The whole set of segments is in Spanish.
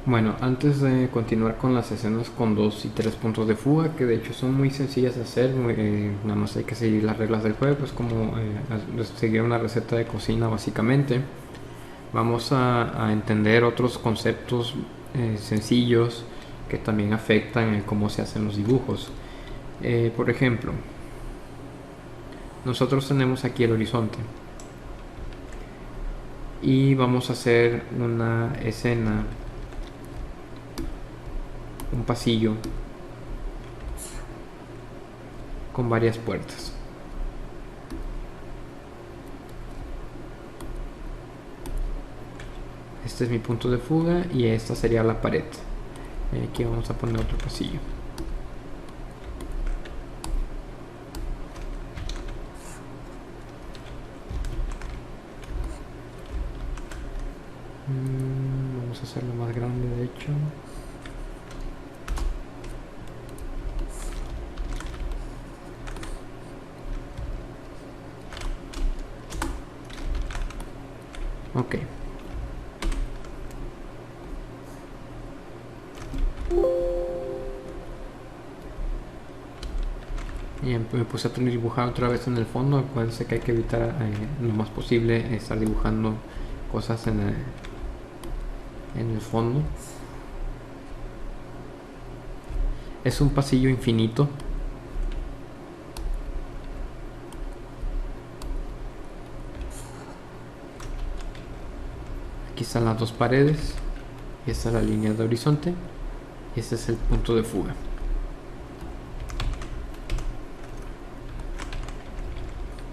Bueno, antes de continuar con las escenas con 2 y 3 puntos de fuga, que de hecho son muy sencillas de hacer, nada más hay que seguir las reglas del juego, es como seguir una receta de cocina básicamente. Vamos a entender otros conceptos sencillos que también afectan cómo se hacen los dibujos. Por ejemplo, nosotros tenemos aquí el horizonte y vamos a hacer una escena, un pasillo con varias puertas. Este es mi punto de fuga y esta sería la pared. Aquí vamos a poner otro pasillo. Vamos a hacerlo más grande, de hecho. Ok. Y me puse a dibujar otra vez en el fondo. Acuérdense que hay que evitar lo más posible estar dibujando cosas en el fondo. Es un pasillo infinito. Aquí están las dos paredes. Y esta es la línea de horizonte. Y este es el punto de fuga.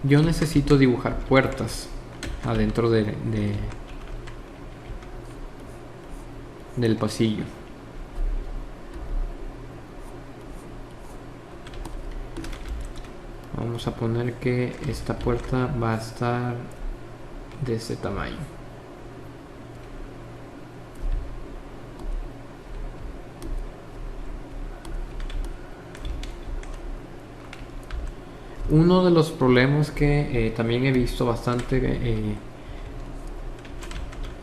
Yo necesito dibujar puertas adentro del pasillo. Vamos a poner que esta puerta va a estar de este tamaño. Uno de los problemas que también he visto bastante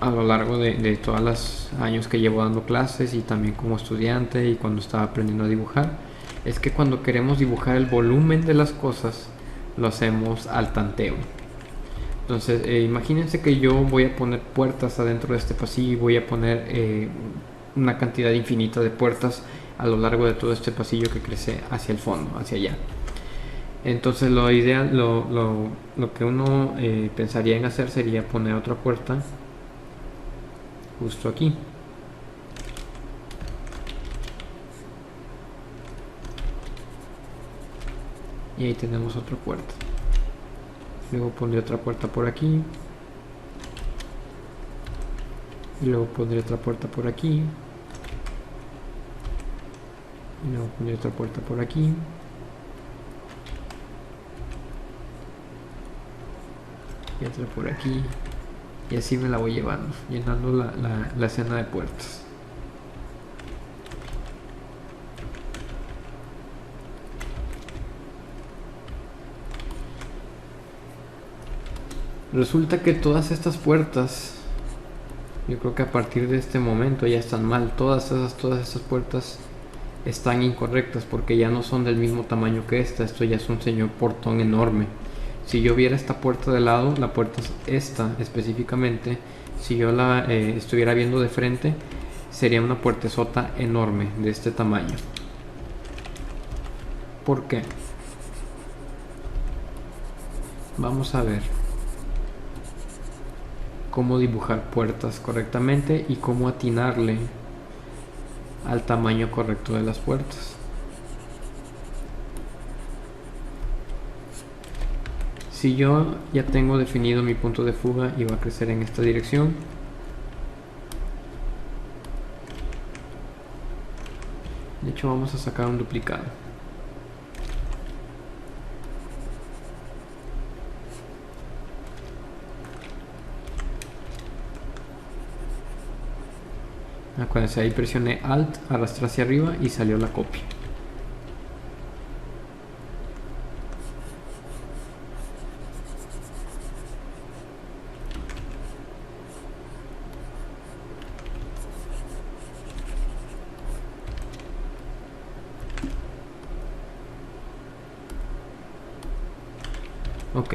a lo largo de todos los años que llevo dando clases y también como estudiante y cuando estaba aprendiendo a dibujar, es que cuando queremos dibujar el volumen de las cosas, lo hacemos al tanteo. Entonces, imagínense que yo voy a poner puertas adentro de este pasillo y voy a poner una cantidad infinita de puertas a lo largo de todo este pasillo que crece hacia el fondo, hacia allá. Entonces lo ideal, lo que uno pensaría en hacer sería poner otra puerta justo aquí. Y ahí tenemos otra puerta. Luego pondré otra puerta por aquí. Y luego pondré otra puerta por aquí. Y luego pondré otra puerta por aquí. Y otra por aquí. Y así me la voy llevando, llenando la escena de puertas. Resulta que todas estas puertas, yo creo que a partir de este momento ya están mal. Todas estas puertas están incorrectas porque ya no son del mismo tamaño que esta. Esto ya es un señor portón enorme. Si yo viera esta puerta de lado, la puerta es esta específicamente, si yo la estuviera viendo de frente, sería una puertezota enorme de este tamaño. ¿Por qué? Vamos a ver cómo dibujar puertas correctamente y cómo atinarle al tamaño correcto de las puertas. Si yo ya tengo definido mi punto de fuga y va a crecer en esta dirección, de hecho vamos a sacar un duplicado. Acuérdense, ahí presioné Alt, arrastré hacia arriba y salió la copia. Ok,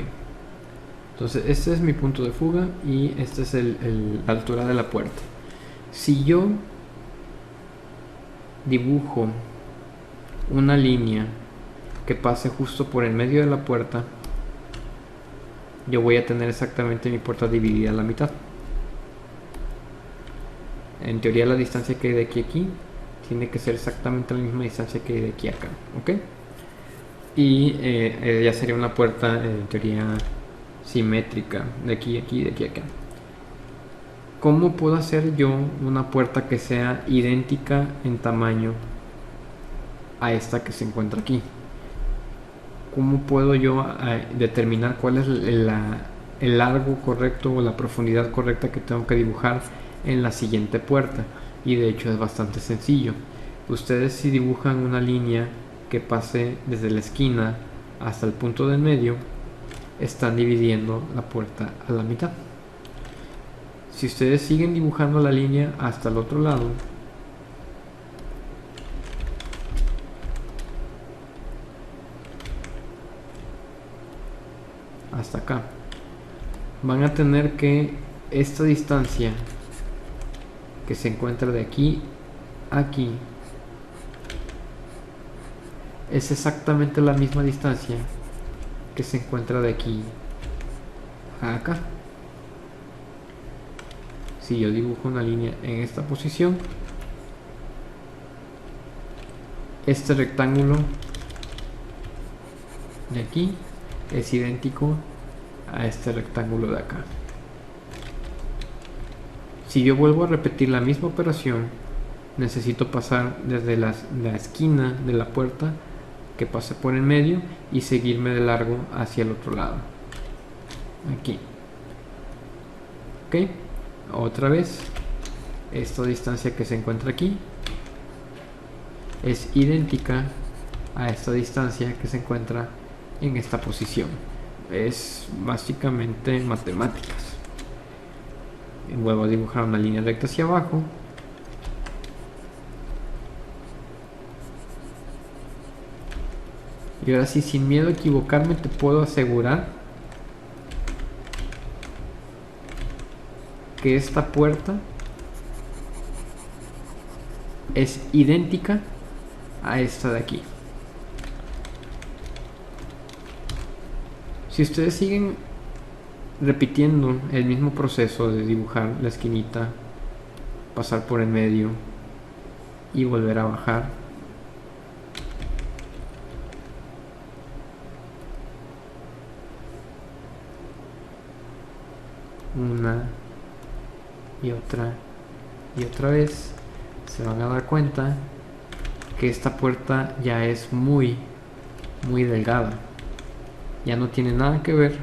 entonces este es mi punto de fuga y esta es la altura de la puerta. Si yo dibujo una línea que pase justo por el medio de la puerta, yo voy a tener exactamente mi puerta dividida a la mitad. En teoría la distancia que hay de aquí a aquí tiene que ser exactamente la misma distancia que hay de aquí a acá, ¿ok? Y ya sería una puerta en teoría simétrica de aquí a aquí, de aquí a acá. ¿Cómo puedo hacer yo una puerta que sea idéntica en tamaño a esta que se encuentra aquí? ¿Cómo puedo yo determinar cuál es el largo correcto o la profundidad correcta que tengo que dibujar en la siguiente puerta? Y de hecho es bastante sencillo. Ustedes, si dibujan una línea que pase desde la esquina hasta el punto del medio, están dividiendo la puerta a la mitad. Si ustedes siguen dibujando la línea hasta el otro lado, hasta acá, van a tener que esta distancia que se encuentra de aquí a aquí es exactamente la misma distancia que se encuentra de aquí a acá. Si yo dibujo una línea en esta posición, este rectángulo de aquí es idéntico a este rectángulo de acá. Si yo vuelvo a repetir la misma operación, necesito pasar desde la esquina de la puerta, que pase por el medio, y seguirme de largo hacia el otro lado. Aquí. Ok. Otra vez, esta distancia que se encuentra aquí es idéntica a esta distancia que se encuentra en esta posición. Es básicamente matemáticas. Vuelvo a dibujar una línea recta hacia abajo. Y ahora sí, sin miedo a equivocarme, te puedo asegurar que esta puerta es idéntica a esta de aquí. Si ustedes siguen repitiendo el mismo proceso de dibujar la esquinita, pasar por el medio y volver a bajar, una y otra vez, se van a dar cuenta que esta puerta ya es muy delgada, ya no tiene nada que ver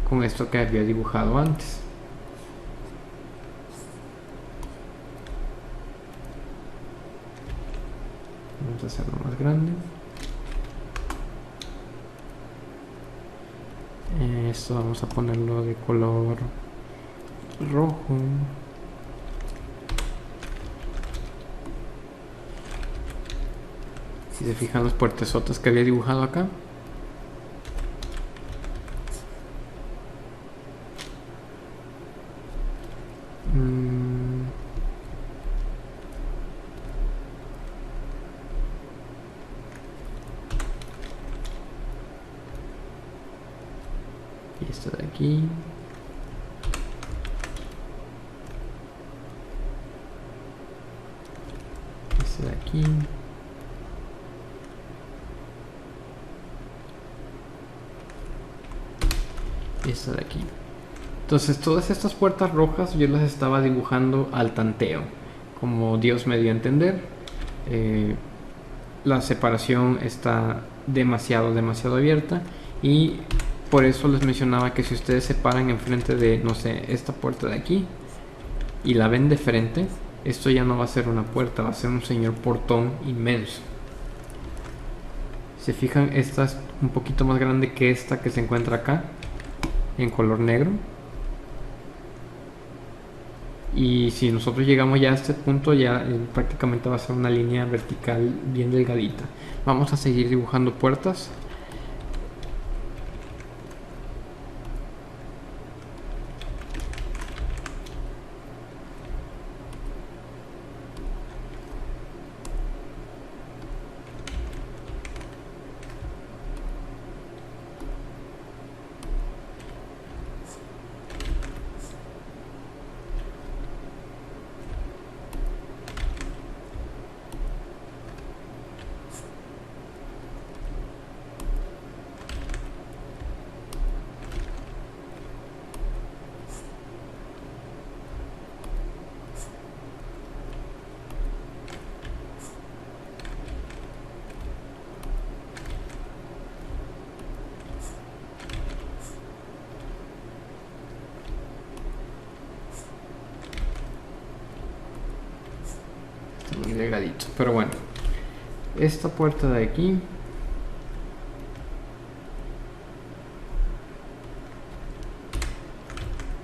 con esto que había dibujado antes. Vamos a hacerlo más grande. Esto vamos a ponerlo de color rojo. Si se fijan los puertesotas que había dibujado acá, y esto de aquí, este de aquí, y esta de aquí. Entonces todas estas puertas rojas yo las estaba dibujando al tanteo, como Dios me dio a entender. La separación está demasiado abierta, y por eso les mencionaba que si ustedes se paran enfrente de, no sé, esta puerta de aquí y la ven de frente, esto ya no va a ser una puerta, va a ser un señor portón inmenso. Se fijan, esta es un poquito más grande que esta que se encuentra acá en color negro. Y si nosotros llegamos ya a este punto, ya prácticamente va a ser una línea vertical bien delgadita. Vamos a seguir dibujando puertas. delgadito. Pero bueno, esta puerta de aquí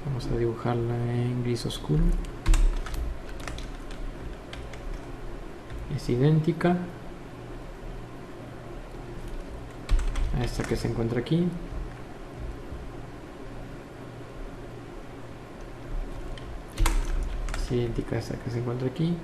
vamos a dibujarla en gris oscuro. Es idéntica a esta que se encuentra aquí. Es idéntica a esta que se encuentra aquí.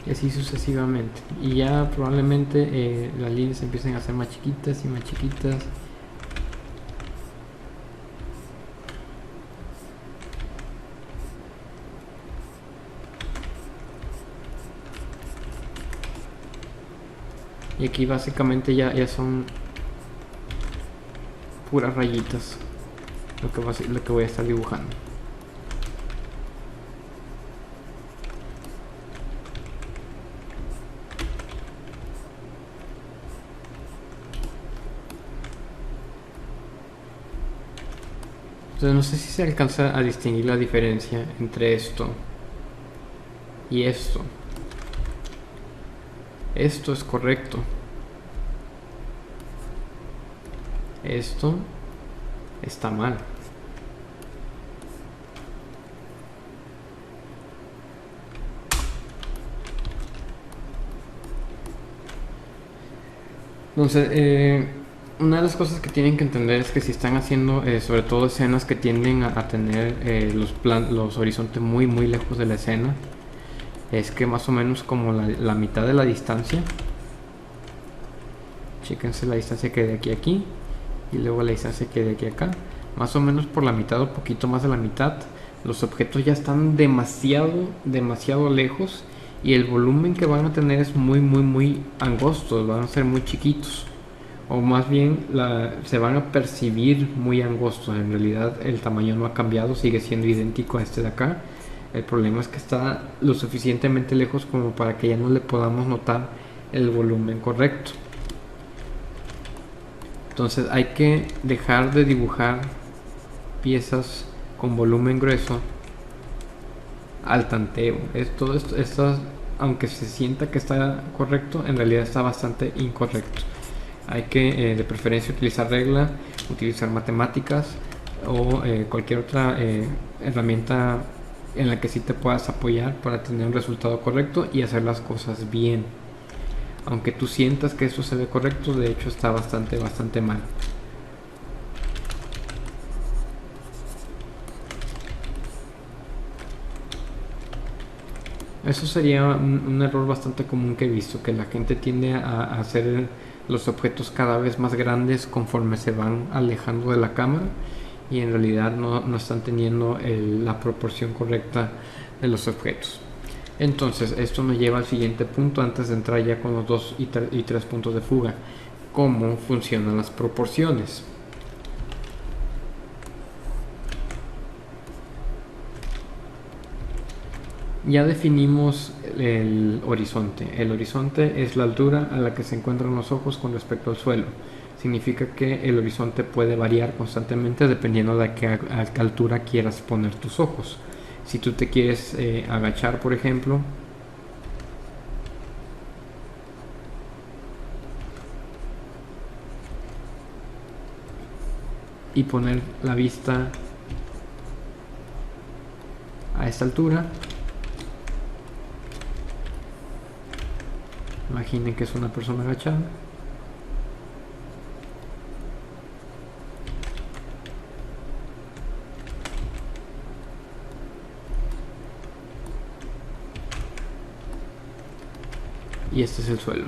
Y así sucesivamente, y ya probablemente las líneas empiecen a ser más chiquitas y más chiquitas. Y aquí básicamente ya son puras rayitas lo que voy a estar dibujando. Entonces no sé si se alcanza a distinguir la diferencia entre esto y esto. Esto es correcto. Esto está mal. Entonces, una de las cosas que tienen que entender es que si están haciendo sobre todo escenas que tienden a tener los horizontes muy lejos de la escena, es que más o menos como la mitad de la distancia, chéquense la distancia que de aquí a aquí y luego la distancia que de aquí a acá, más o menos por la mitad o poquito más de la mitad, los objetos ya están demasiado lejos y el volumen que van a tener es muy angosto, van a ser muy chiquitos, o más bien se van a percibir muy angostos. En realidad el tamaño no ha cambiado, sigue siendo idéntico a este de acá. El problema es que está lo suficientemente lejos como para que ya no le podamos notar el volumen correcto. Entonces hay que dejar de dibujar piezas con volumen grueso al tanteo. Esto, aunque se sienta que está correcto, en realidad está bastante incorrecto. Hay que de preferencia utilizar regla, utilizar matemáticas o cualquier otra herramienta en la que sí te puedas apoyar para tener un resultado correcto y hacer las cosas bien. Aunque tú sientas que esto se ve correcto, de hecho está bastante mal. Eso sería un error bastante común que he visto, que la gente tiende a hacer los objetos cada vez más grandes conforme se van alejando de la cámara y en realidad no están teniendo la proporción correcta de los objetos. Entonces esto nos lleva al siguiente punto antes de entrar ya con los 2 y 3 puntos de fuga: cómo funcionan las proporciones. Ya definimos el horizonte. El horizonte es la altura a la que se encuentran los ojos con respecto al suelo. Significa que el horizonte puede variar constantemente dependiendo de a qué altura quieras poner tus ojos. Si tú te quieres agachar, por ejemplo, y poner la vista a esta altura, imaginen que es una persona agachada. Y este es el suelo.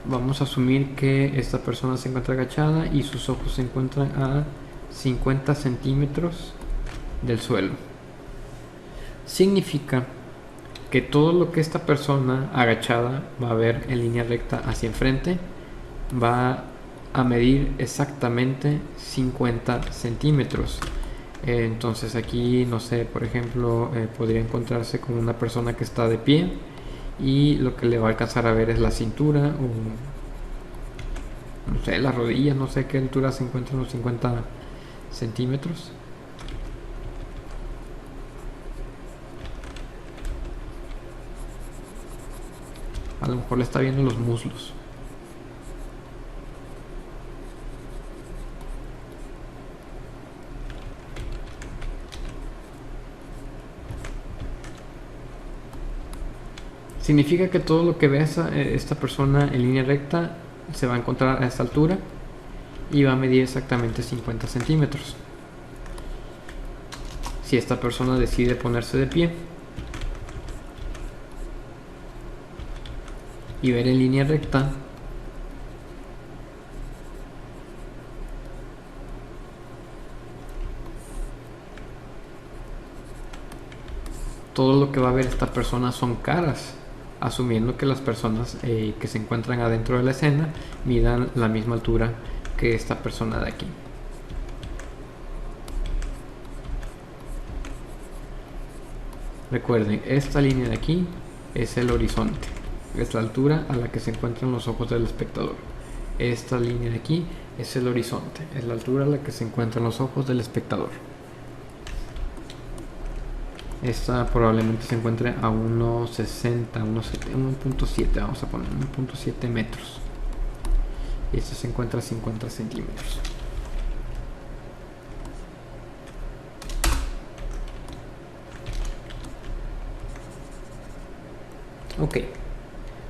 vamos a asumir que esta persona se encuentra agachada y sus ojos se encuentran a 50 centímetros del suelo. Significa que todo lo que esta persona agachada va a ver en línea recta hacia enfrente va a medir exactamente 50 centímetros. Entonces aquí, no sé, por ejemplo, podría encontrarse con una persona que está de pie y lo que le va a alcanzar a ver es la cintura o no sé, las rodillas, no sé a qué altura se encuentran los 50 centímetros. A lo mejor le está viendo los muslos. Significa que todo lo que vea esta persona en línea recta se va a encontrar a esta altura y va a medir exactamente 50 centímetros. Si esta persona decide ponerse de pie y ver en línea recta, todo lo que va a ver esta persona son caras, asumiendo que las personas que se encuentran adentro de la escena midan la misma altura que esta persona de aquí. Recuerden, esta línea de aquí es el horizonte, es la altura a la que se encuentran los ojos del espectador. Esta línea de aquí es el horizonte, es la altura a la que se encuentran los ojos del espectador. Esta probablemente se encuentre a 1.60, 1.7, vamos a poner 1.7 metros. Y esta se encuentra a 50 centímetros. Ok,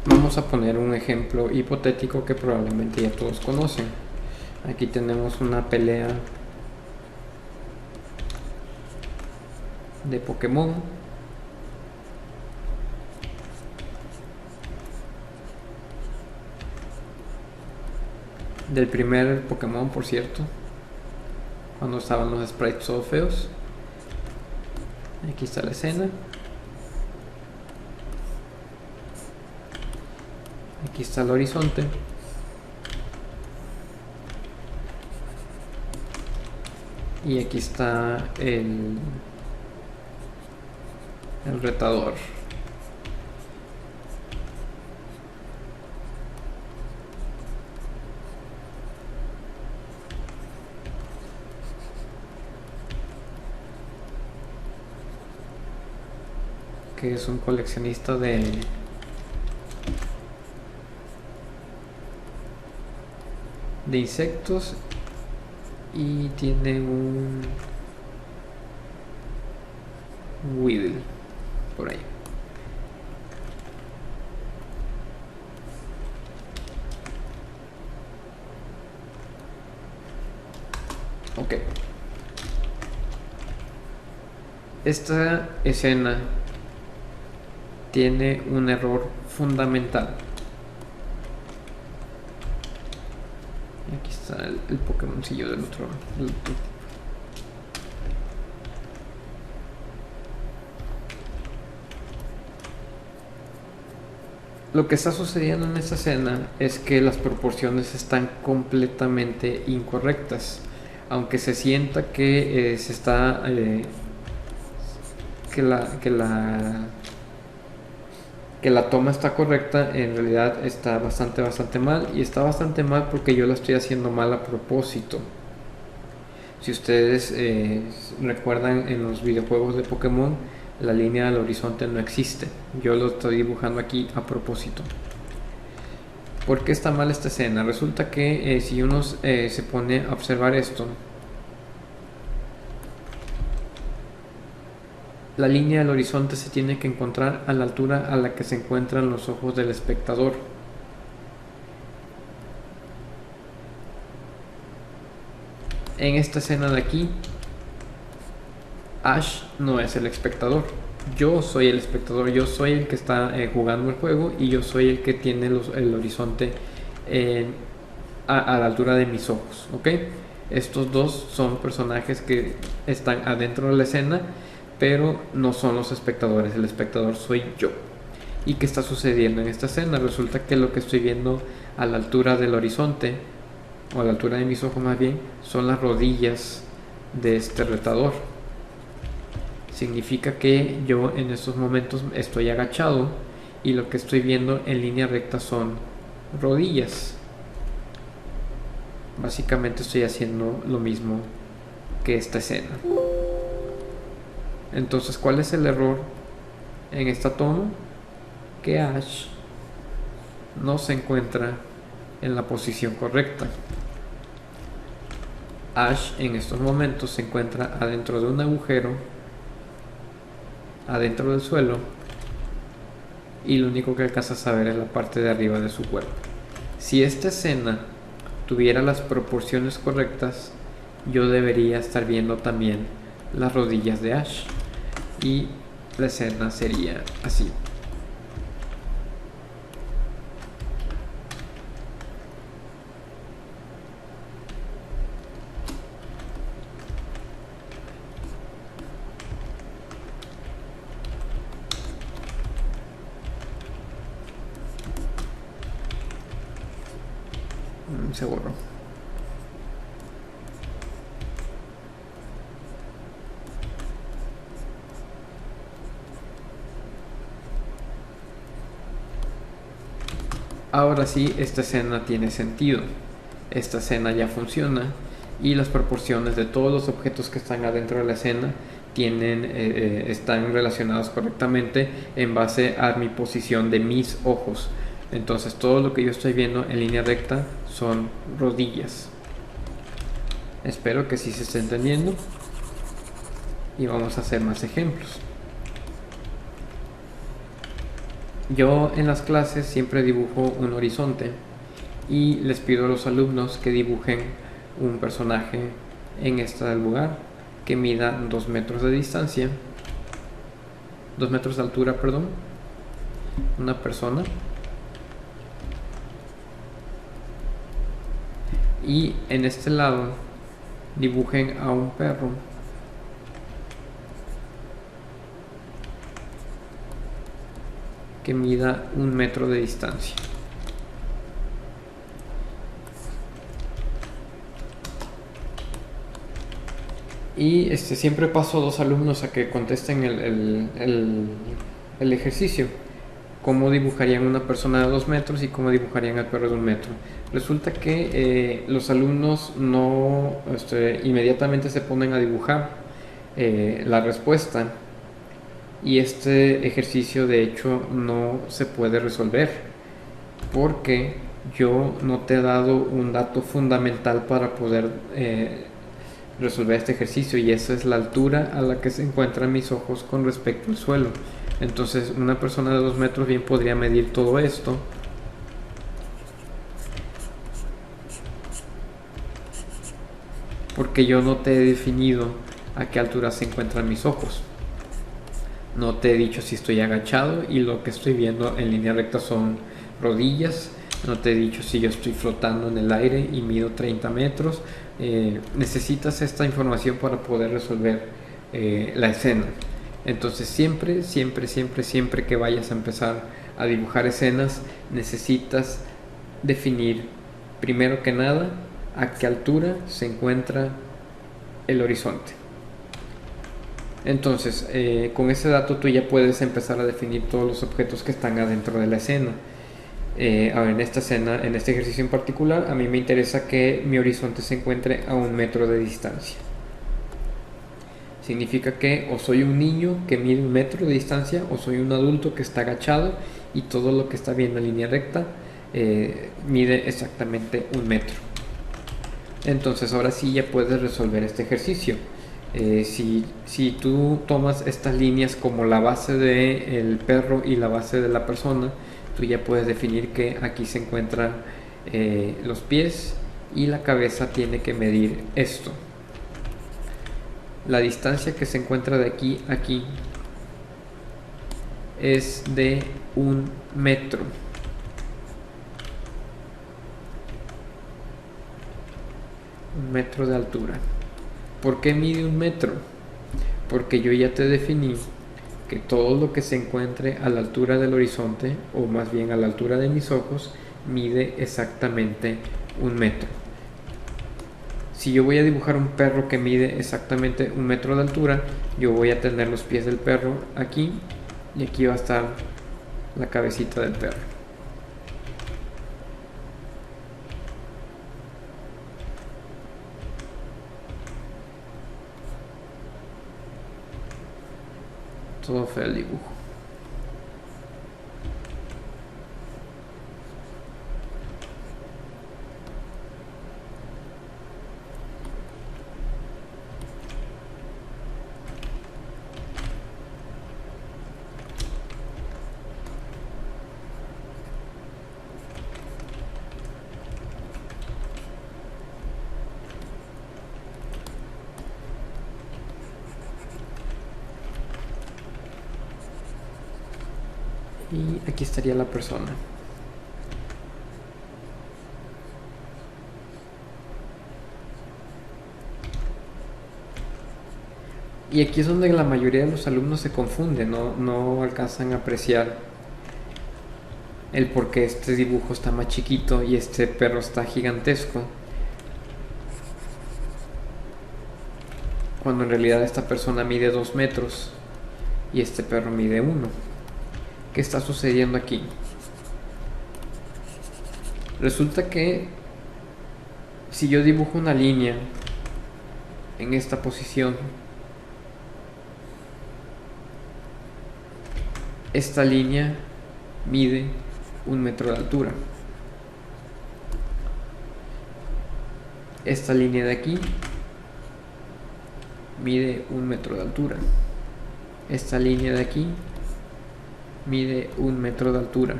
vamos a poner un ejemplo hipotético que probablemente ya todos conocen. Aquí tenemos una pelea de Pokémon. Del primer Pokémon, por cierto, cuando estaban los sprites todos feos. Aquí está la escena. Aquí está el horizonte. Y aquí está el retador. Que es un coleccionista de insectos y tiene un Weedle por ahí. Ok. Esta escena tiene un error fundamental. Aquí está el Pokémoncillo del otro. Lo que está sucediendo en esta escena es que las proporciones están completamente incorrectas. Aunque se sienta que se está que la toma está correcta, en realidad está bastante mal, y está bastante mal porque yo la estoy haciendo mal a propósito. Si ustedes recuerdan, en los videojuegos de Pokémon la línea del horizonte no existe, yo lo estoy dibujando aquí a propósito. ¿Por qué está mal esta escena? Resulta que si uno se pone a observar esto, la línea del horizonte se tiene que encontrar a la altura a la que se encuentran los ojos del espectador. En esta escena de aquí, Ash no es el espectador. Yo soy el espectador, yo soy el que está jugando el juego y yo soy el que tiene el horizonte a la altura de mis ojos, ¿ok? Estos dos son personajes que están adentro de la escena, pero no son los espectadores. El espectador soy yo. ¿Y qué está sucediendo en esta escena? Resulta que lo que estoy viendo a la altura del horizonte, o a la altura de mis ojos más bien, son las rodillas de este retador. Significa que yo en estos momentos estoy agachado y lo que estoy viendo en línea recta son rodillas. Básicamente estoy haciendo lo mismo que esta escena. Entonces, ¿cuál es el error en esta toma? Que Ash no se encuentra en la posición correcta. Ash en estos momentos se encuentra adentro de un agujero, adentro del suelo, y lo único que alcanza a saber es la parte de arriba de su cuerpo. Si esta escena tuviera las proporciones correctas, yo debería estar viendo también las rodillas de Ash y la escena sería así. Se borró. Ahora sí, esta escena tiene sentido. Esta escena ya funciona y las proporciones de todos los objetos que están adentro de la escena están relacionados correctamente en base a mi posición de mis ojos. Entonces todo lo que yo estoy viendo en línea recta son rodillas. Espero que sí se esté entendiendo y vamos a hacer más ejemplos. Yo en las clases siempre dibujo un horizonte y les pido a los alumnos que dibujen un personaje en este lugar que mida 2 metros de distancia, 2 metros de altura, perdón, una persona, y en este lado dibujen a un perro que mida 1 metro de distancia. Y siempre paso a 2 alumnos a que contesten el ejercicio. Cómo dibujarían una persona de 2 metros y cómo dibujarían al perro de 1 metro. Resulta que los alumnos no inmediatamente se ponen a dibujar la respuesta, y este ejercicio de hecho no se puede resolver porque yo no te he dado un dato fundamental para poder resolver este ejercicio, y esa es la altura a la que se encuentran mis ojos con respecto al suelo. Entonces una persona de 2 metros bien podría medir todo esto porque yo no te he definido a qué altura se encuentran mis ojos. No te he dicho si estoy agachado y lo que estoy viendo en línea recta son rodillas. No te he dicho si yo estoy flotando en el aire y mido 30 metros. Necesitas esta información para poder resolver la escena. Entonces siempre que vayas a empezar a dibujar escenas, necesitas definir primero que nada a qué altura se encuentra el horizonte. Entonces, con ese dato tú ya puedes empezar a definir todos los objetos que están adentro de la escena. En esta escena, en este ejercicio en particular, a mí me interesa que mi horizonte se encuentre a 1 metro de distancia. Significa que o soy un niño que mide 1 metro de distancia, o soy un adulto que está agachado y todo lo que está viendo en línea recta mide exactamente 1 metro. Entonces ahora sí ya puedes resolver este ejercicio. Si tú tomas estas líneas como la base del perro y la base de la persona, tú ya puedes definir que aquí se encuentran los pies y la cabeza tiene que medir esto. La distancia que se encuentra de aquí a aquí es de 1 metro. 1 metro de altura. ¿Por qué mide 1 metro? Porque yo ya te definí que todo lo que se encuentre a la altura del horizonte, o más bien a la altura de mis ojos, mide exactamente 1 metro. Si yo voy a dibujar un perro que mide exactamente 1 metro de altura, yo voy a tener los pies del perro aquí, y aquí va a estar la cabecita del perro. Todo fue el dibujo. Y aquí estaría la persona. Y aquí es donde la mayoría de los alumnos se confunden, no alcanzan a apreciar el por qué este dibujo está más chiquito y este perro está gigantesco, cuando en realidad esta persona mide 2 metros y este perro mide 1. ¿Qué está sucediendo aquí? Resulta que si yo dibujo una línea en esta posición, esta línea mide 1 metro de altura. Esta línea de aquí mide 1 metro de altura. Esta línea de aquí mide 1 metro de altura.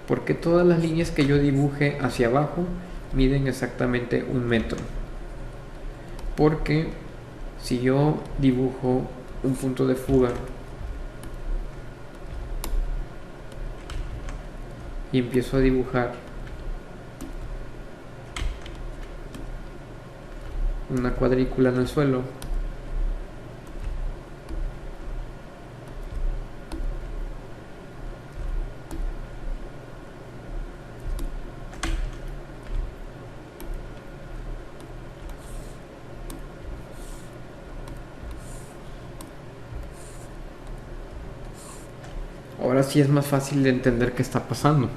Porque todas las líneas que yo dibuje hacia abajo miden exactamente 1 metro. Porque si yo dibujo un punto de fuga y empiezo a dibujar una cuadrícula en el suelo, ahora sí es más fácil de entender qué está pasando.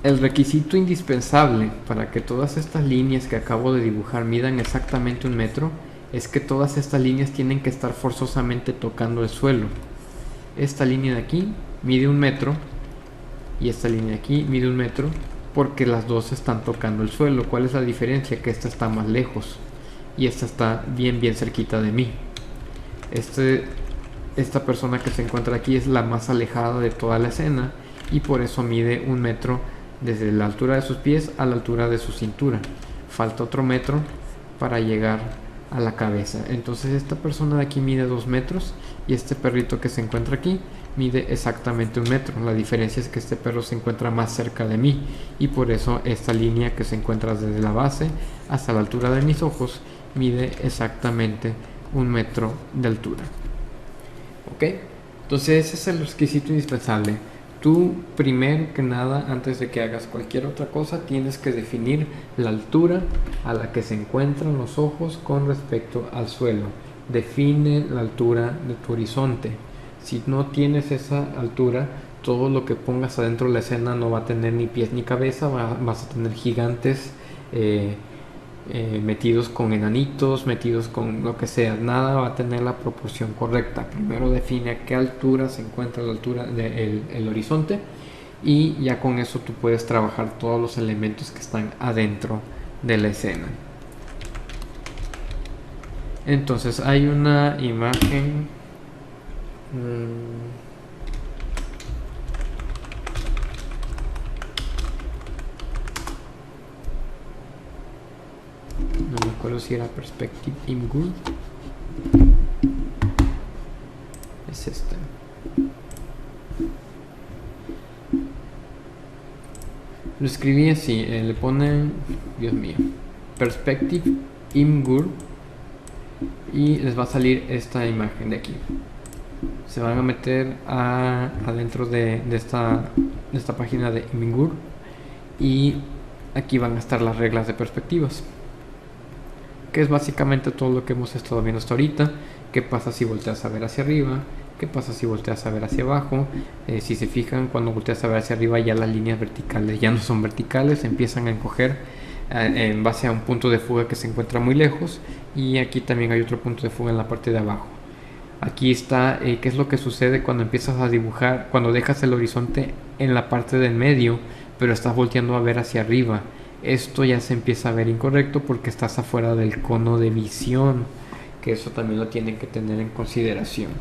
El requisito indispensable para que todas estas líneas que acabo de dibujar midan exactamente 1 metro es que todas estas líneas tienen que estar forzosamente tocando el suelo. Esta línea de aquí mide 1 metro y esta línea de aquí mide 1 metro porque las dos están tocando el suelo. ¿Cuál es la diferencia? Que esta está más lejos y esta está bien cerquita de mí. Esta persona que se encuentra aquí es la más alejada de toda la escena y por eso mide 1 metro desde la altura de sus pies a la altura de su cintura. Falta otro metro para llegar a la cabeza. Entonces esta persona de aquí mide 2 metros y este perrito que se encuentra aquí mide exactamente 1 metro. La diferencia es que este perro se encuentra más cerca de mí y por eso esta línea que se encuentra desde la base hasta la altura de mis ojos mide exactamente 1 metro de altura. ¿Ok? Entonces ese es el requisito indispensable. Tú, primero que nada, antes de que hagas cualquier otra cosa, tienes que definir la altura a la que se encuentran los ojos con respecto al suelo. Define la altura de tu horizonte. Si no tienes esa altura, todo lo que pongas adentro de la escena no va a tener ni pies ni cabeza, vas a tener gigantes metidos con enanitos, metidos con lo que sea, nada va a tener la proporción correcta. Primero define a qué altura se encuentra la altura del horizonte y ya con eso tú puedes trabajar todos los elementos que están adentro de la escena. Entonces hay una imagen no me acuerdo si era Perspective Imgur. Es esta. Lo escribí así, le ponen, Dios mío, Perspective Imgur, y les va a salir esta imagen de aquí. Se van a meter adentro de esta página de Imgur, y aquí van a estar las reglas de perspectivas, que es básicamente todo lo que hemos estado viendo hasta ahorita. Qué pasa si volteas a ver hacia arriba, qué pasa si volteas a ver hacia abajo. Si se fijan, cuando volteas a ver hacia arriba ya las líneas verticales ya no son verticales, empiezan a encoger en base a un punto de fuga que se encuentra muy lejos, y aquí también hay otro punto de fuga en la parte de abajo. Aquí está qué es lo que sucede cuando empiezas a dibujar, cuando dejas el horizonte en la parte del medio pero estás volteando a ver hacia arriba. Esto ya se empieza a ver incorrecto porque estás afuera del cono de visión, que eso también lo tienen que tener en consideración.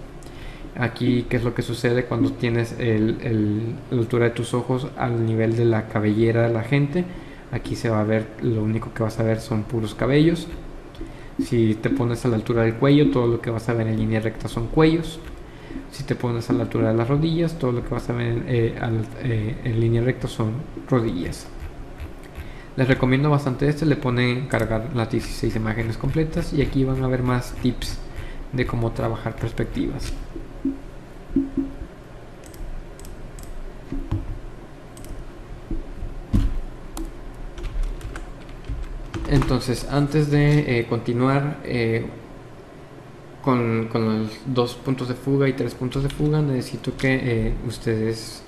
Aquí, ¿qué es lo que sucede cuando tienes la altura de tus ojos al nivel de la cabellera de la gente? Aquí se va a ver, lo único que vas a ver son puros cabellos. Si te pones a la altura del cuello, todo lo que vas a ver en línea recta son cuellos. Si te pones a la altura de las rodillas, todo lo que vas a ver en línea recta son rodillas. Les recomiendo bastante este, le ponen cargar las 16 imágenes completas, y aquí van a ver más tips de cómo trabajar perspectivas. Entonces, antes de continuar con los 2 puntos de fuga y 3 puntos de fuga, necesito que ustedes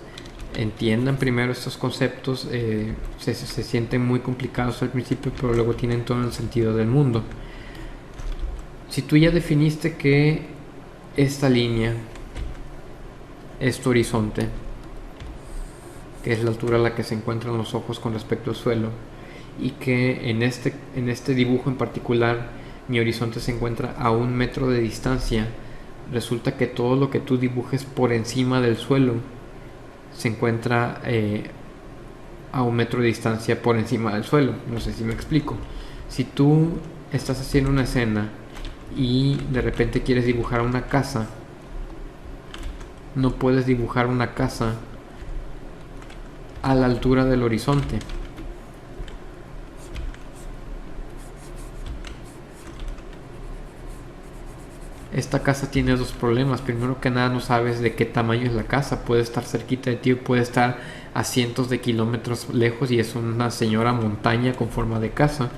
entiendan primero estos conceptos. Se sienten muy complicados al principio, pero luego tienen todo el sentido del mundo. Si tú ya definiste que esta línea es tu horizonte, que es la altura a la que se encuentran los ojos con respecto al suelo, y que en este dibujo en particular mi horizonte se encuentra a 1 metro de distancia, resulta que todo lo que tú dibujes por encima del suelo se encuentra a 1 metro de distancia por encima del suelo. No sé si me explico. Si tú estás haciendo una escena y de repente quieres dibujar una casa, no puedes dibujar una casa a la altura del horizonte. Esta casa tiene 2 problemas. Primero que nada, no sabes de qué tamaño es la casa. Puede estar cerquita de ti, puede estar a cientos de kilómetros lejos y es una señora montaña con forma de casa.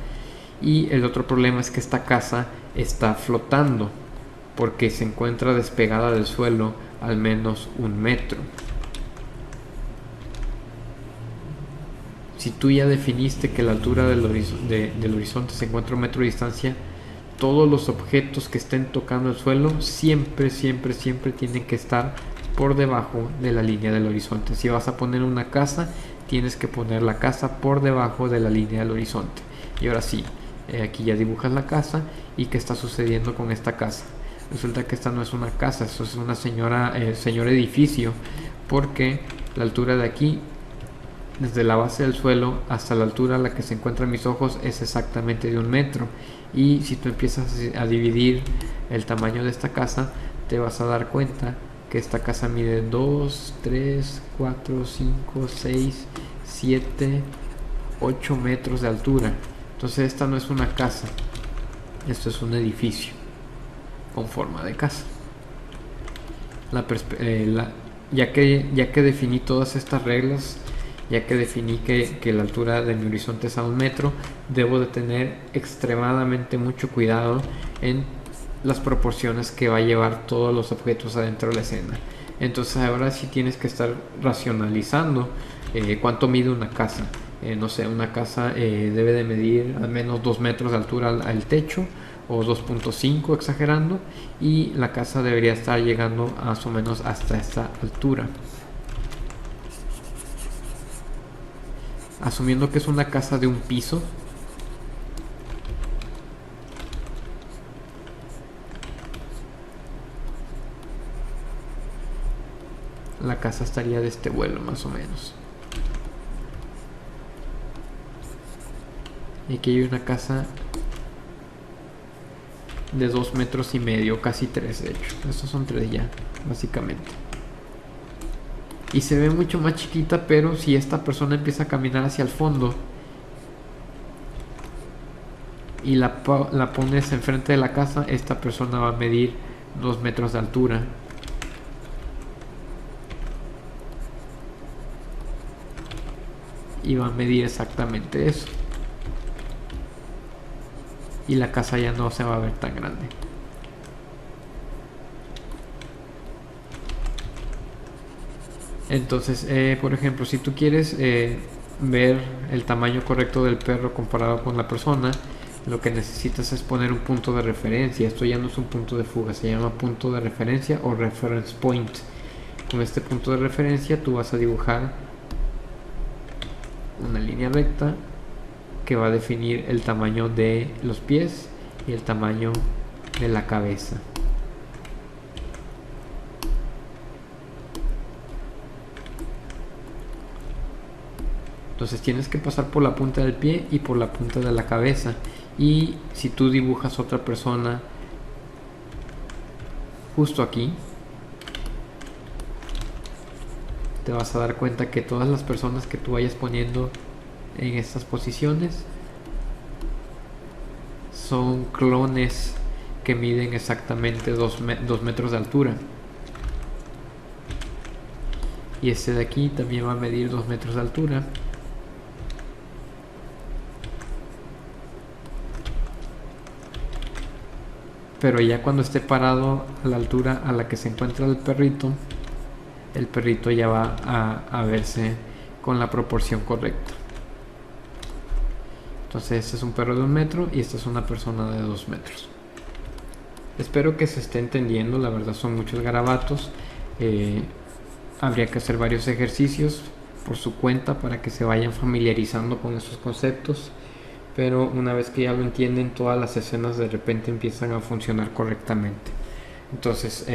Y el otro problema es que esta casa está flotando porque se encuentra despegada del suelo al menos 1 metro. Si tú ya definiste que la altura del horizonte se encuentra a 1 metro de distancia, todos los objetos que estén tocando el suelo siempre tienen que estar por debajo de la línea del horizonte. Si vas a poner una casa, tienes que poner la casa por debajo de la línea del horizonte. Y ahora sí, aquí ya dibujas la casa. ¿Y qué está sucediendo con esta casa? Resulta que esta no es una casa, esto es una señor edificio, porque la altura de aquí, desde la base del suelo hasta la altura a la que se encuentran mis ojos, es exactamente de 1 metro. Y si tú empiezas a dividir el tamaño de esta casa, te vas a dar cuenta que esta casa mide 2, 3, 4, 5, 6, 7, 8 metros de altura. Entonces esta no es una casa, esto es un edificio con forma de casa. Ya que definí todas estas reglas, ya que definí que la altura de mi horizonte es a 1 metro, debo de tener extremadamente mucho cuidado en las proporciones que va a llevar todos los objetos adentro de la escena. Entonces ahora sí tienes que estar racionalizando cuánto mide una casa. No sé, una casa debe de medir al menos 2 metros de altura al techo, o 2.5 exagerando, y la casa debería estar llegando más o menos hasta esta altura. Asumiendo que es una casa de 1 piso, la casa estaría de este vuelo más o menos. Y aquí hay una casa de 2 metros y medio, casi 3 de hecho. Estos son 3 ya, básicamente. y se ve mucho más chiquita, pero si esta persona empieza a caminar hacia el fondo y la pones enfrente de la casa, esta persona va a medir 2 metros de altura. Y va a medir exactamente eso. Y la casa ya no se va a ver tan grande. Entonces, por ejemplo, si tú quieres ver el tamaño correcto del perro comparado con la persona, lo que necesitas es poner un punto de referencia. Esto ya no es un punto de fuga, se llama punto de referencia o reference point. Con este punto de referencia tú vas a dibujar una línea recta que va a definir el tamaño de los pies y el tamaño de la cabeza. Entonces tienes que pasar por la punta del pie y por la punta de la cabeza. Y si tú dibujas otra persona justo aquí, te vas a dar cuenta que todas las personas que tú vayas poniendo en estas posiciones son clones que miden exactamente 2 metros de altura. Y este de aquí también va a medir 2 metros de altura. Pero ya cuando esté parado a la altura a la que se encuentra el perrito ya va a verse con la proporción correcta. Entonces este es un perro de 1 metro y esta es una persona de 2 metros. Espero que se esté entendiendo, la verdad son muchos garabatos. Habría que hacer varios ejercicios por su cuenta para que se vayan familiarizando con esos conceptos. Pero una vez que ya lo entienden, todas las escenas de repente empiezan a funcionar correctamente. Entonces,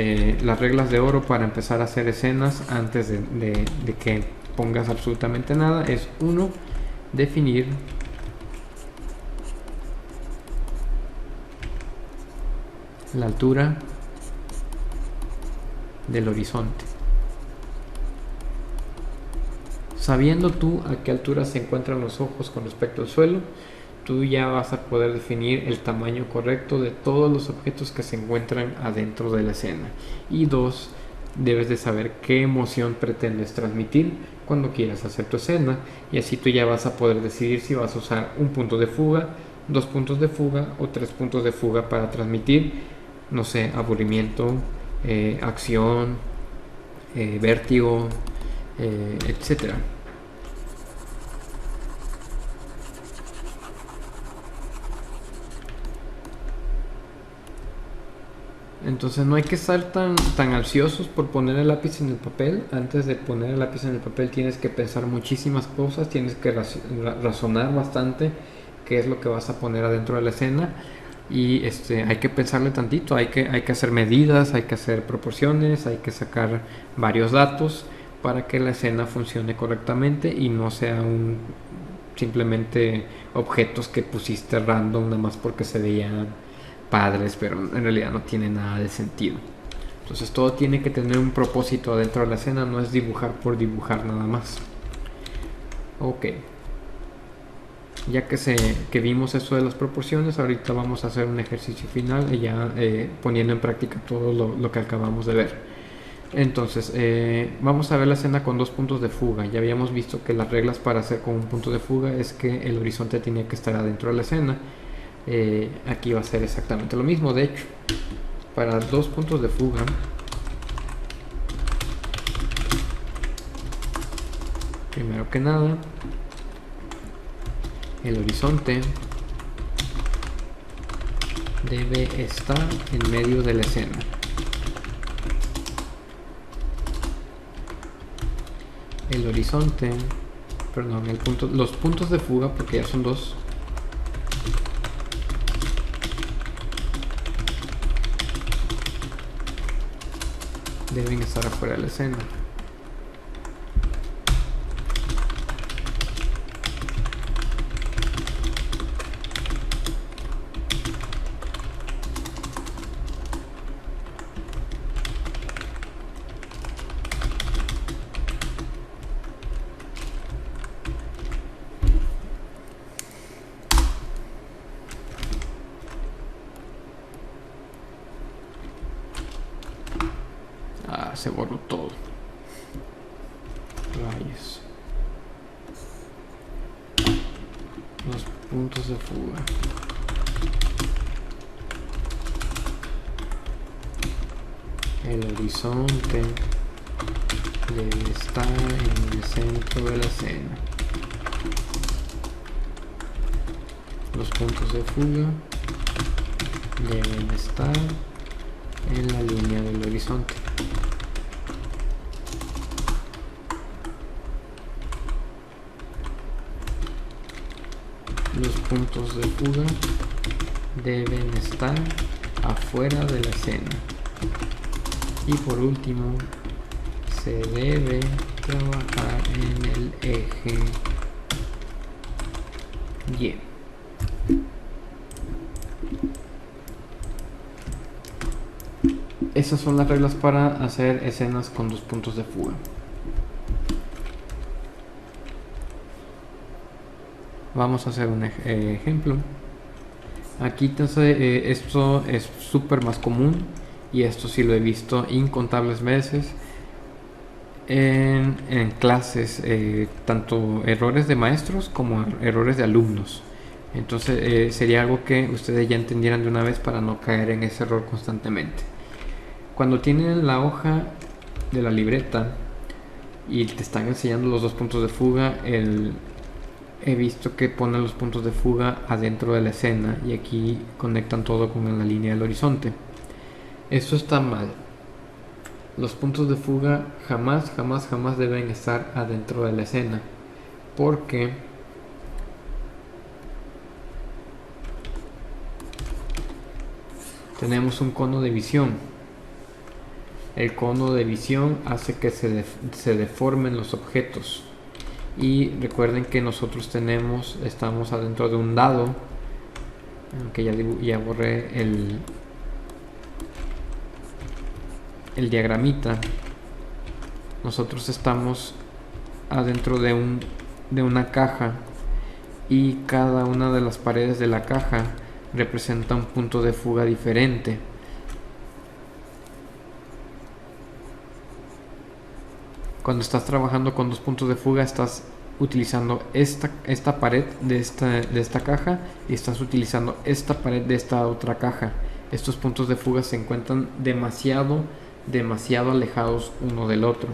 las reglas de oro para empezar a hacer escenas antes de que pongas absolutamente nada es: 1. Definir la altura del horizonte. Sabiendo tú a qué altura se encuentran los ojos con respecto al suelo, tú ya vas a poder definir el tamaño correcto de todos los objetos que se encuentran adentro de la escena. Y 2, debes de saber qué emoción pretendes transmitir cuando quieras hacer tu escena, y así tú ya vas a poder decidir si vas a usar un punto de fuga, 2 puntos de fuga o 3 puntos de fuga para transmitir, no sé, aburrimiento, acción, vértigo, etcétera. Entonces no hay que estar tan ansiosos por poner el lápiz en el papel. Antes de poner el lápiz en el papel tienes que pensar muchísimas cosas, tienes que razonar bastante qué es lo que vas a poner adentro de la escena. Y hay que pensarle tantito, hay que hacer medidas, hay que hacer proporciones, hay que sacar varios datos para que la escena funcione correctamente y no sea simplemente objetos que pusiste random nada más porque se veían padres, pero en realidad no tiene nada de sentido. Entonces todo tiene que tener un propósito adentro de la escena, no es dibujar por dibujar nada más. Ok, ya que vimos eso de las proporciones, ahorita vamos a hacer un ejercicio final ya poniendo en práctica todo lo que acabamos de ver. Entonces vamos a ver la escena con 2 puntos de fuga. Ya habíamos visto que las reglas para hacer con un punto de fuga es que el horizonte tenía que estar adentro de la escena. Aquí va a ser exactamente lo mismo. De hecho, para 2 puntos de fuga, primero que nada, el horizonte debe estar en medio de la escena. El horizonte, perdón, los puntos de fuga, porque ya son 2, deben estar afuera de la escena. se borró todo. Rayos. Los puntos de fuga. El horizonte debe estar en el centro de la escena. Los puntos de fuga deben estar en la línea del horizonte. Los puntos de fuga deben estar afuera de la escena. Y por último, se debe trabajar en el eje Y. Esas son las reglas para hacer escenas con 2 puntos de fuga. Vamos a hacer un ejemplo. Aquí entonces, esto es súper más común y esto sí lo he visto incontables veces en clases, tanto errores de maestros como errores de alumnos. Entonces sería algo que ustedes ya entendieran de una vez para no caer en ese error constantemente. Cuando tienen la hoja de la libreta y te están enseñando los 2 puntos de fuga, he visto que ponen los puntos de fuga adentro de la escena y aquí conectan todo con la línea del horizonte. Eso está mal. Los puntos de fuga jamás deben estar adentro de la escena, porque tenemos un cono de visión. El cono de visión hace que se deformen los objetos. Y recuerden que nosotros estamos adentro de un dado, aunque ya borré el diagramita. Nosotros estamos adentro de una caja y cada una de las paredes de la caja representa un punto de fuga diferente. Cuando estás trabajando con 2 puntos de fuga, estás utilizando esta pared de esta caja y estás utilizando esta pared de esta otra caja. Estos puntos de fuga se encuentran demasiado alejados uno del otro.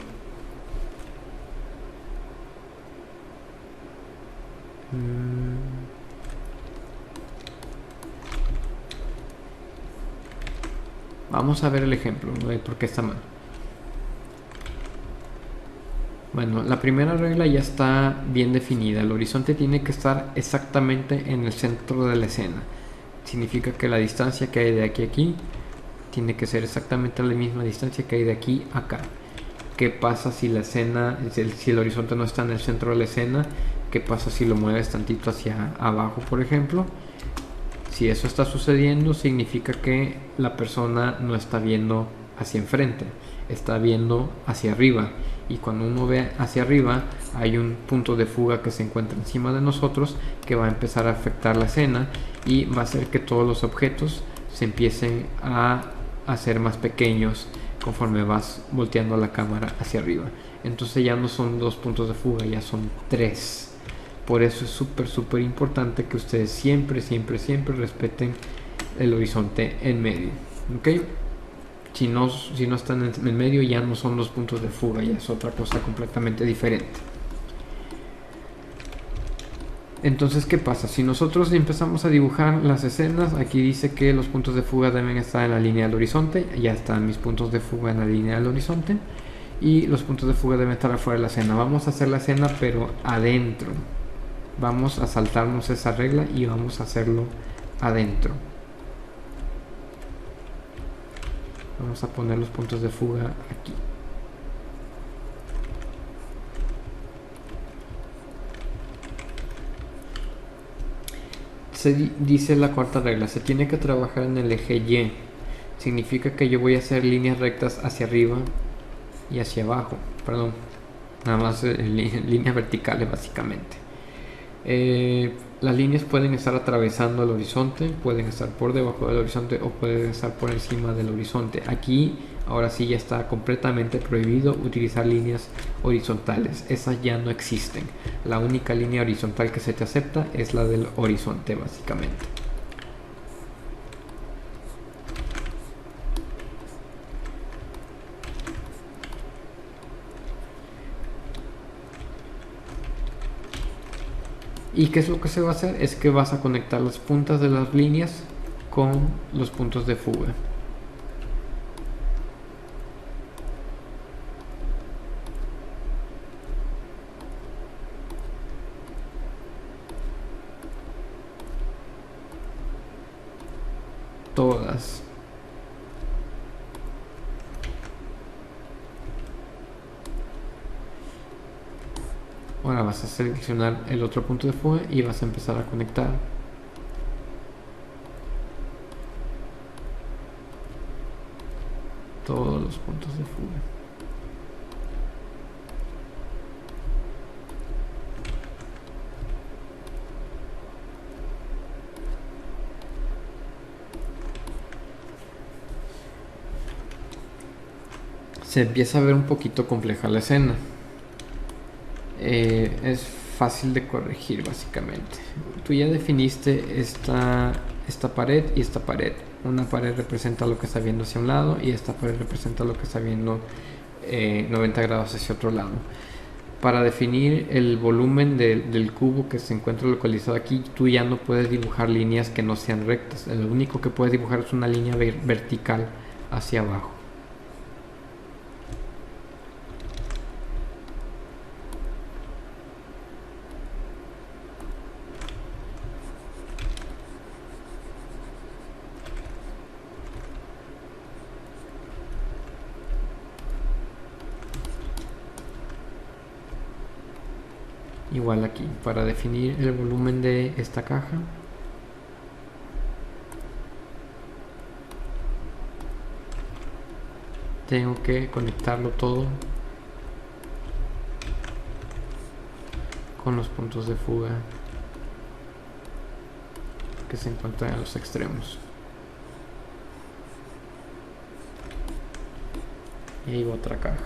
Vamos a ver el ejemplo de por qué está mal. Bueno, la primera regla ya está bien definida. El horizonte tiene que estar exactamente en el centro de la escena. Significa que la distancia que hay de aquí a aquí tiene que ser exactamente la misma distancia que hay de aquí a acá. ¿Qué pasa si la escena, si el horizonte no está en el centro de la escena? ¿Qué pasa si lo mueves tantito hacia abajo, por ejemplo? Si eso está sucediendo, significa que la persona no está viendo hacia enfrente, está viendo hacia arriba. Y cuando uno ve hacia arriba, hay un punto de fuga que se encuentra encima de nosotros que va a empezar a afectar la escena y va a hacer que todos los objetos se empiecen a hacer más pequeños conforme vas volteando la cámara hacia arriba. Entonces ya no son 2 puntos de fuga, ya son 3. Por eso es súper importante que ustedes siempre respeten el horizonte en medio, ¿ok? Si no están en medio, ya no son 2 puntos de fuga, ya es otra cosa completamente diferente. Entonces, ¿qué pasa? Si nosotros empezamos a dibujar las escenas, aquí dice que los puntos de fuga deben estar en la línea del horizonte. Ya están mis puntos de fuga en la línea del horizonte. Y los puntos de fuga deben estar afuera de la escena. Vamos a hacer la escena, pero adentro. Vamos a saltarnos esa regla y vamos a hacerlo adentro. Vamos a poner los puntos de fuga aquí. Dice la cuarta regla, se tiene que trabajar en el eje Y. Significa que yo voy a hacer líneas rectas hacia arriba y hacia abajo. Perdón, nada más líneas verticales básicamente. Las líneas pueden estar atravesando el horizonte, pueden estar por debajo del horizonte o pueden estar por encima del horizonte. Aquí Ahora sí ya está completamente prohibido utilizar líneas horizontales. Esas ya no existen. La única línea horizontal que se te acepta es la del horizonte, básicamente. ¿Y qué es lo que se va a hacer? Es que vas a conectar las puntas de las líneas con los puntos de fuga. Todas. Ahora vas a seleccionar el otro punto de fuga y vas a empezar a conectar todos los puntos de fuga. Se empieza a ver un poquito compleja la escena. Es fácil de corregir, básicamente. Tú ya definiste esta pared y esta pared. Una pared representa lo que está viendo hacia un lado y esta pared representa lo que está viendo 90 grados hacia otro lado. Para definir el volumen del cubo que se encuentra localizado aquí, tú ya no puedes dibujar líneas que no sean rectas. Lo único que puedes dibujar es una línea vertical hacia abajo. Igual aquí, para definir el volumen de esta caja, tengo que conectarlo todo con los puntos de fuga que se encuentran a los extremos. Y ahí va otra caja.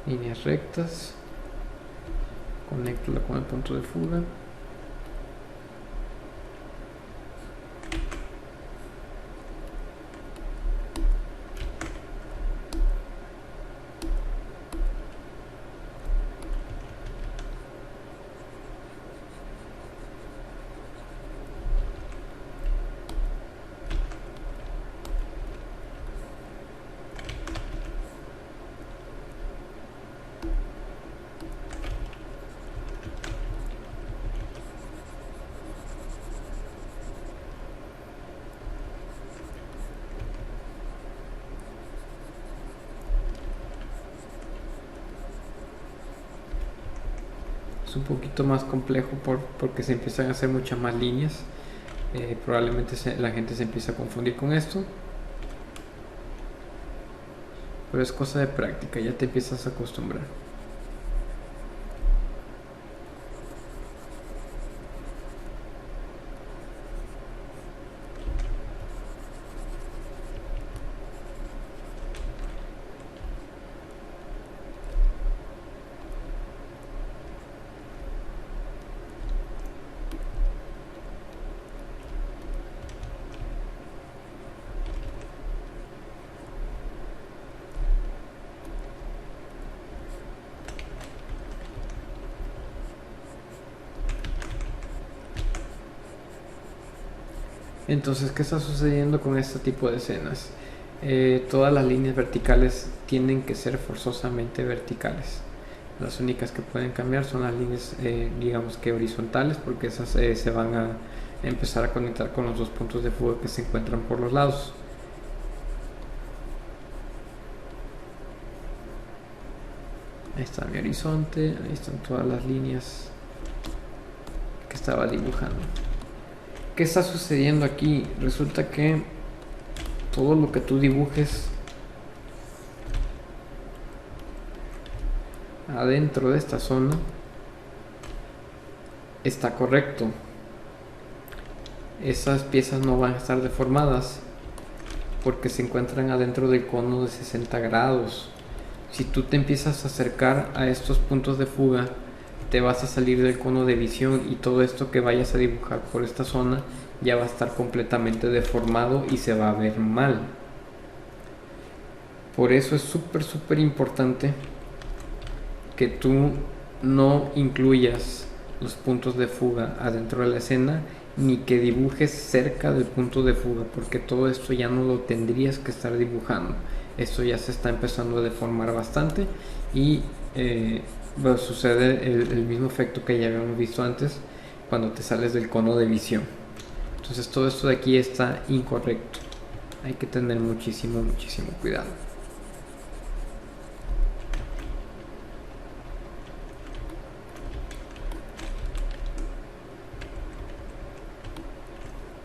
Líneas rectas, conéctala con el punto de fuga. Es un poquito más complejo porque se empiezan a hacer muchas más líneas. Probablemente la gente se empieza a confundir con esto, pero es cosa de práctica, ya te empiezas a acostumbrar. Entonces, ¿qué está sucediendo con este tipo de escenas? Todas las líneas verticales tienen que ser forzosamente verticales. Las únicas que pueden cambiar son las líneas, digamos que horizontales, porque esas se van a empezar a conectar con los dos puntos de fuga que se encuentran por los lados. Ahí está mi horizonte, ahí están todas las líneas que estaba dibujando. ¿Qué está sucediendo aquí? Resulta que todo lo que tú dibujes adentro de esta zona está correcto. Esas piezas no van a estar deformadas porque se encuentran adentro del cono de 60 grados. Si tú te empiezas a acercar a estos puntos de fuga, te vas a salir del cono de visión y todo esto que vayas a dibujar por esta zona ya va a estar completamente deformado y se va a ver mal. Por eso es súper importante que tú no incluyas los puntos de fuga adentro de la escena, ni que dibujes cerca del punto de fuga, porque todo esto ya no lo tendrías que estar dibujando. Esto ya se está empezando a deformar bastante y sucede el mismo efecto que ya habíamos visto antes cuando te sales del cono de visión. Entonces todo esto de aquí está incorrecto. Hay que tener muchísimo cuidado.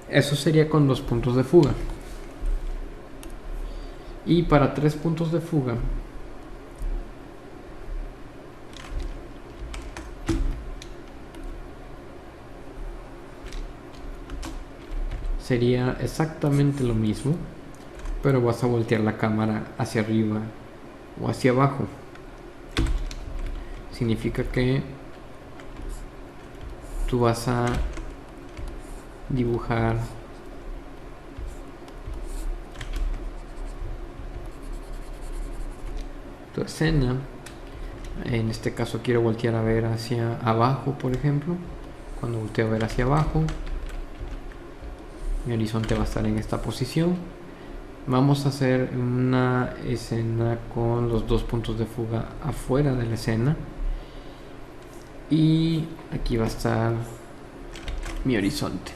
Eso sería con 2 puntos de fuga. Y para 3 puntos de fuga, sería exactamente lo mismo, pero vas a voltear la cámara hacia arriba o hacia abajo. Significa que tú vas a dibujar tu escena. En este caso quiero voltear a ver hacia abajo, por ejemplo. Cuando volteo a ver hacia abajo, mi horizonte va a estar en esta posición. Vamos a hacer una escena con los 2 puntos de fuga afuera de la escena. Y aquí va a estar mi horizonte.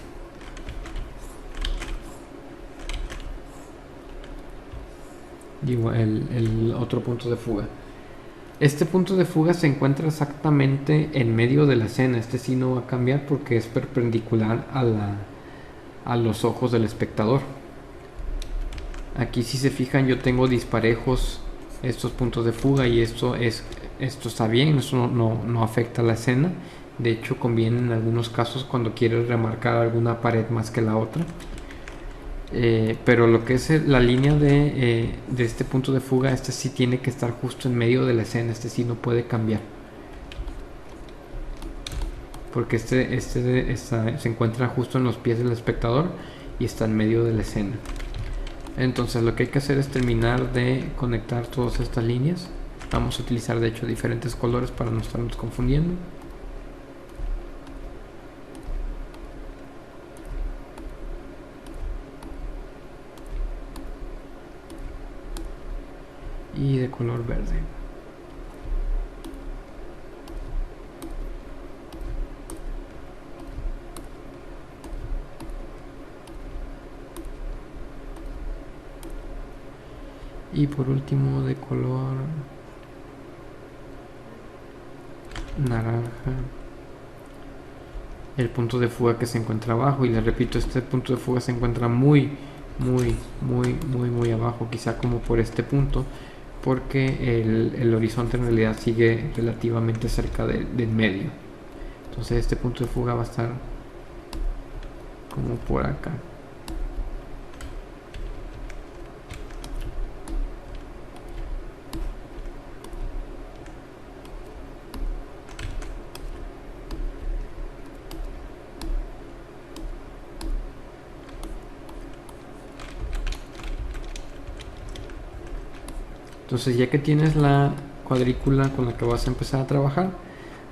Digo, el otro punto de fuga. Este punto de fuga se encuentra exactamente en medio de la escena. Este sí no va a cambiar porque es perpendicular a los ojos del espectador. Aquí, si se fijan, yo tengo disparejos estos puntos de fuga y esto está bien, eso no afecta a la escena. De hecho, conviene en algunos casos cuando quieres remarcar alguna pared más que la otra. Pero lo que es la línea de este punto de fuga, este sí tiene que estar justo en medio de la escena, este sí no puede cambiar. Porque se encuentra justo en los pies del espectador y está en medio de la escena. Entonces lo que hay que hacer es terminar de conectar todas estas líneas. Vamos a utilizar de hecho diferentes colores para no estarnos confundiendo. Y de color verde. Y por último de color naranja, el punto de fuga que se encuentra abajo. Y les repito, este punto de fuga se encuentra muy abajo, quizá como por este punto, porque el horizonte en realidad sigue relativamente cerca del medio. Entonces este punto de fuga va a estar como por acá. Entonces, ya que tienes la cuadrícula con la que vas a empezar a trabajar,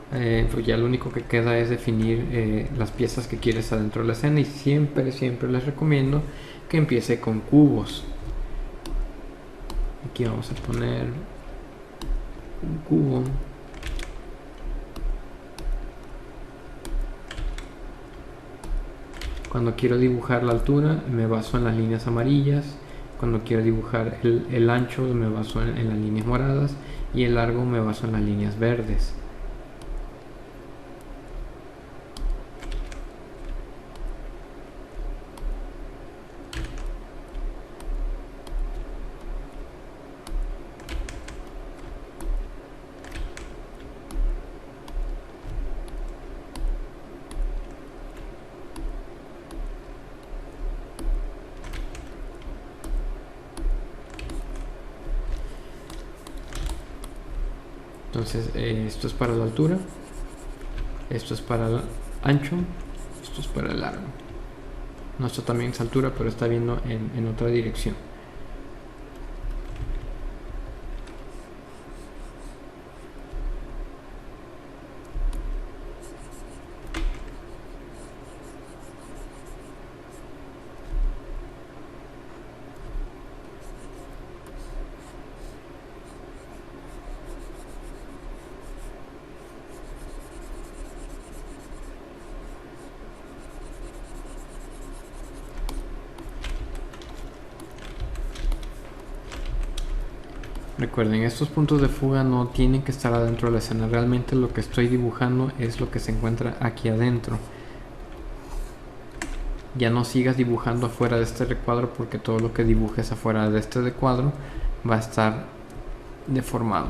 pues ya lo único que queda es definir las piezas que quieres adentro de la escena. Y siempre les recomiendo que empiece con cubos. Aquí vamos a poner un cubo. Cuando quiero dibujar la altura, me baso en las líneas amarillas. Cuando quiero dibujar el ancho, me baso en las líneas moradas, y el largo me baso en las líneas verdes. Entonces esto es para la altura, esto es para el ancho, esto es para el largo. No, esto también es altura, pero está viendo en otra dirección. Recuerden, estos puntos de fuga no tienen que estar adentro de la escena. Realmente lo que estoy dibujando es lo que se encuentra aquí adentro. Ya no sigas dibujando afuera de este recuadro, porque todo lo que dibujes afuera de este recuadro va a estar deformado.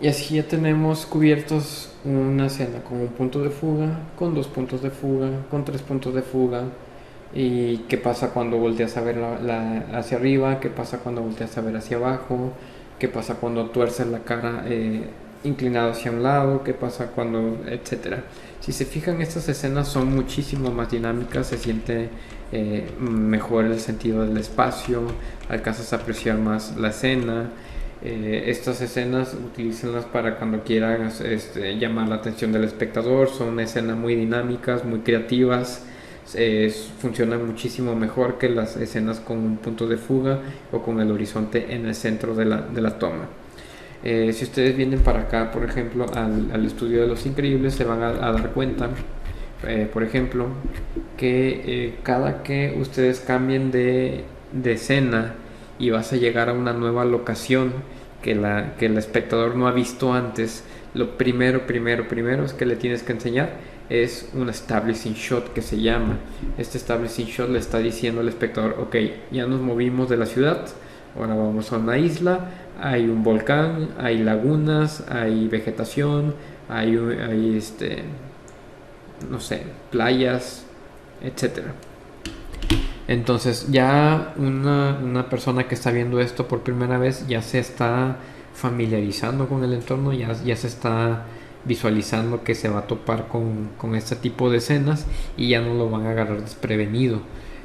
Y así ya tenemos cubiertos una escena con un punto de fuga, con dos puntos de fuga, con tres puntos de fuga. Y qué pasa cuando volteas a ver hacia arriba, qué pasa cuando volteas a ver hacia abajo, qué pasa cuando tuerces la cara inclinado hacia un lado, qué pasa cuando, etcétera. Si se fijan, estas escenas son muchísimo más dinámicas, se siente mejor el sentido del espacio, alcanzas a apreciar más la escena. Estas escenas utilícenlas para cuando quieras llamar la atención del espectador. Son escenas muy dinámicas, muy creativas. Funcionan muchísimo mejor que las escenas con un punto de fuga o con el horizonte en el centro de la toma. Si ustedes vienen para acá, por ejemplo, al estudio de Los Increíbles, se van a dar cuenta, por ejemplo, que cada que ustedes cambien de escena y vas a llegar a una nueva locación que el espectador no ha visto antes, lo primero es que le tienes que enseñar es un establishing shot, que se llama. Este establishing shot le está diciendo al espectador: ok, ya nos movimos de la ciudad, ahora vamos a una isla, hay un volcán, hay lagunas, hay vegetación, hay no sé, playas, etcétera. Entonces ya una persona que está viendo esto por primera vez ya se está familiarizando con el entorno, ya se está visualizando que se va a topar con este tipo de escenas y ya no lo van a agarrar desprevenido.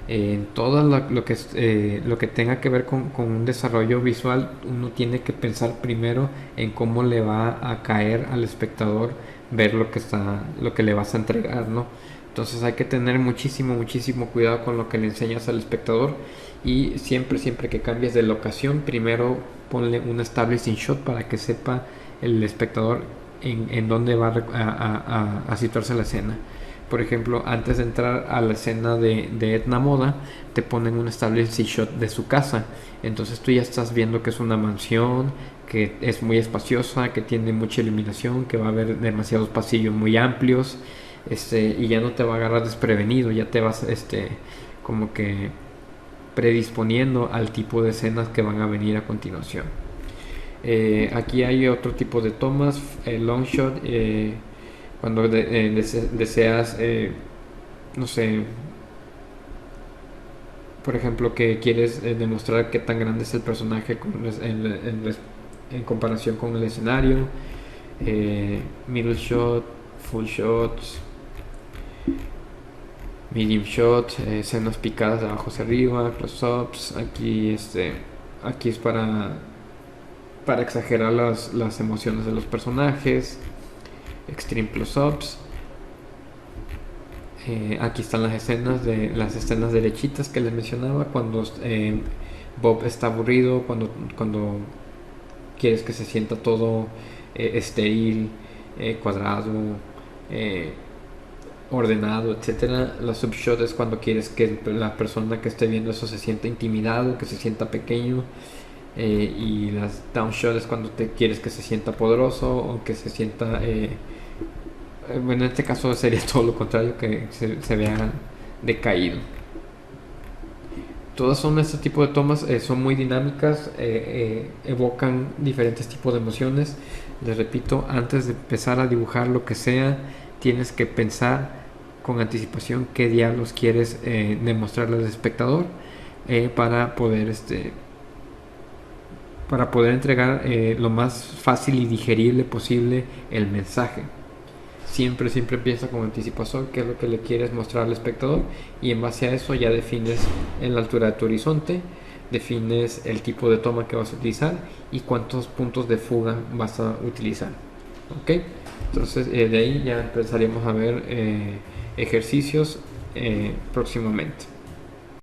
En todo lo que tenga que ver con un desarrollo visual, uno tiene que pensar primero en cómo le va a caer al espectador ver lo que le vas a entregar, ¿no? Entonces hay que tener muchísimo cuidado con lo que le enseñas al espectador, y siempre que cambies de locación, primero ponle un establishing shot para que sepa el espectador en dónde va a situarse la escena. Por ejemplo, antes de entrar a la escena de Edna Moda, te ponen un establishing shot de su casa. Entonces tú ya estás viendo que es una mansión, que es muy espaciosa, que tiene mucha iluminación, que va a haber demasiados pasillos muy amplios, y ya no te va a agarrar desprevenido, ya te vas como que predisponiendo al tipo de escenas que van a venir a continuación. Aquí hay otro tipo de tomas, long shot, cuando deseas, no sé, por ejemplo, que quieres demostrar qué tan grande es el personaje en comparación con el escenario. Middle shot, full shots, medium shot, escenas picadas de abajo hacia arriba, close-ups. Aquí es para exagerar las emociones de los personajes. Extreme close-ups. Aquí están las escenas derechitas que les mencionaba, cuando Bob está aburrido, cuando quieres que se sienta todo estéril, cuadrado, ordenado, etcétera. La subshot es cuando quieres que la persona que esté viendo eso se sienta intimidado, que se sienta pequeño. y las downshot es cuando te quieres que se sienta poderoso o que se sienta bueno, en este caso sería todo lo contrario, que se vea decaído. Todas son este tipo de tomas, son muy dinámicas, evocan diferentes tipos de emociones. Les repito, antes de empezar a dibujar lo que sea, tienes que pensar con anticipación qué diablos quieres demostrarle al espectador, para poder entregar lo más fácil y digerible posible el mensaje. Siempre empieza con anticipación qué es lo que le quieres mostrar al espectador, y en base a eso ya defines en la altura de tu horizonte, defines el tipo de toma que vas a utilizar y cuántos puntos de fuga vas a utilizar. ¿Ok? Entonces de ahí ya empezaríamos a ver ejercicios próximamente.